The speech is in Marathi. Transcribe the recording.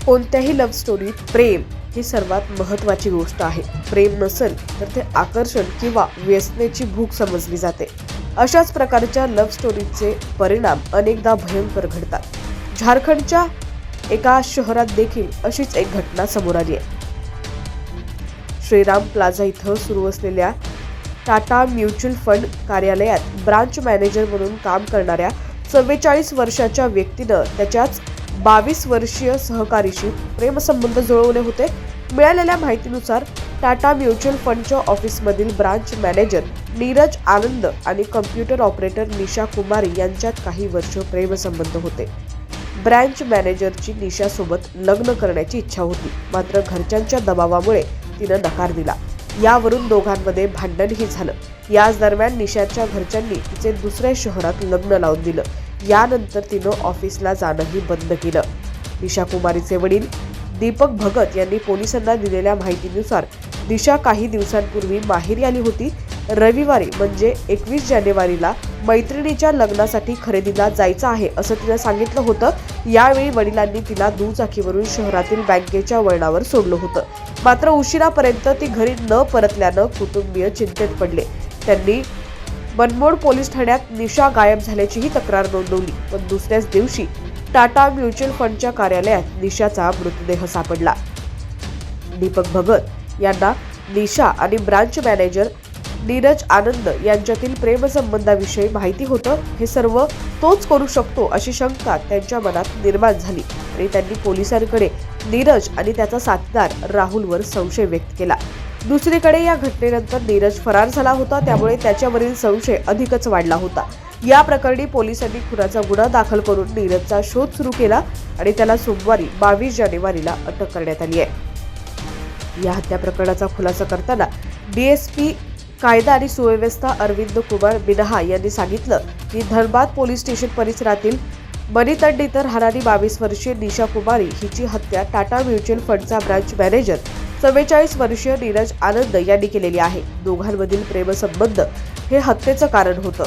कोणत्याही लव्ह स्टोरीत प्रेम ही सर्वात महत्त्वाची गोष्ट आहे. प्रेम नसेल तर ते आकर्षण किंवा व्यसनेची भूक समजली जाते. अशाच प्रकारच्या लव्ह स्टोरीचे परिणाम अनेकदा भयंकर घडतात. झारखंडच्या एका शहरात देखील अशीच एक घटना समोर आली आहे. श्रीराम प्लाझा इथं सुरू असलेल्या टाटा म्युच्युअल फंड कार्यालयात ब्रांच मॅनेजर म्हणून काम करणाऱ्या 44 वर्षाच्या व्यक्तीनं त्याच्याच 22 वर्षीय सहकारीशी प्रेमसंबंध जुळवले होते. मिळालेल्या माहितीनुसार टाटा म्युच्युअल फंडच्या ऑफिसमधील ब्रांच मॅनेजर नीरज आनंद आणि कम्प्युटर ऑपरेटर निशा कुमारी यांच्यात काही वर्ष प्रेमसंबंध होते. ब्रांच मॅनेजरची निशासोबत लग्न करण्याची इच्छा होती, मात्र घरच्यांच्या दबावामुळे तिनं नकार दिला. यावरून दोघांमध्ये भांडणही झालं. याच दरम्यान निशाच्या घरच्यांनी तिचे दुसऱ्या शहरात लग्न लावून दिलं. यानंतर तिनं ऑफिसला जाणंही बंद केलं. निशा कुमारीचे वडील दीपक भगत यांनी पोलिसांना दिलेल्या माहितीनुसार निशा काही दिवसांपूर्वी माहेरी आली होती. रविवारी म्हणजे 21 जानेवारीला मैत्रिणीच्या लग्नासाठी खरेदीला जायचं आहे असं तिनं सांगितलं होतं. यावेळी वडिलांनी तिला दुचाकीवरून शहरातील बँकेच्या वळणावर सोडलं होतं. मात्र उशिरापर्यंत ती घरी न परतल्यानं कुटुंबीय चिंतेत पडले. त्यांनी बनमोड पोलीस ठाण्यात निशा गायब झाल्याचीही तक्रार नोंदवली. पण दुसऱ्याच दिवशी टाटा म्युच्युअल फंडच्या कार्यालयात निशाचा मृतदेह सापडला. दीपक भगत यांना निशा आणि ब्रांच मॅनेजर नीरज आनंद यांच्यातील प्रेमसंबंधाविषयी माहिती होतं. हे सर्व तोच करू शकतो अशी शंका त्यांच्या मनात निर्माण झाली आणि त्यांनी पोलिसांकडे नीरज आणि त्याचा साथीदार राहुलवर संशय व्यक्त केला. दुसरीकडे या घटनेनंतर नीरज फरार झाला होता, त्यामुळे त्याच्यावरील संशय अधिकच वाढला होता. या प्रकरणी पोलिसांनी खुनाचा गुन्हा दाखल करून नीरजचा शोध सुरू केला आणि त्याला सोमवारी 22 जानेवारीला अटक करण्यात आली आहे. या हत्या प्रकरणाचा खुलासा करताना डीएसपी कायदा आणि सुव्यवस्था अरविंद कुमार बिनहा यांनी सांगितलं की धनबाद पोलीस स्टेशन परिसरातील मणितंड इथं राहणारी 22 वर्षीय निशा कुमारी हिची हत्या टाटा म्युच्युअल फंडचा ब्रांच मॅनेजर 44 वर्षीय नीरज आनंद यांनी केलेली आहे. दोघांमधील प्रेमसंबंध हे हत्येचं कारण होतं.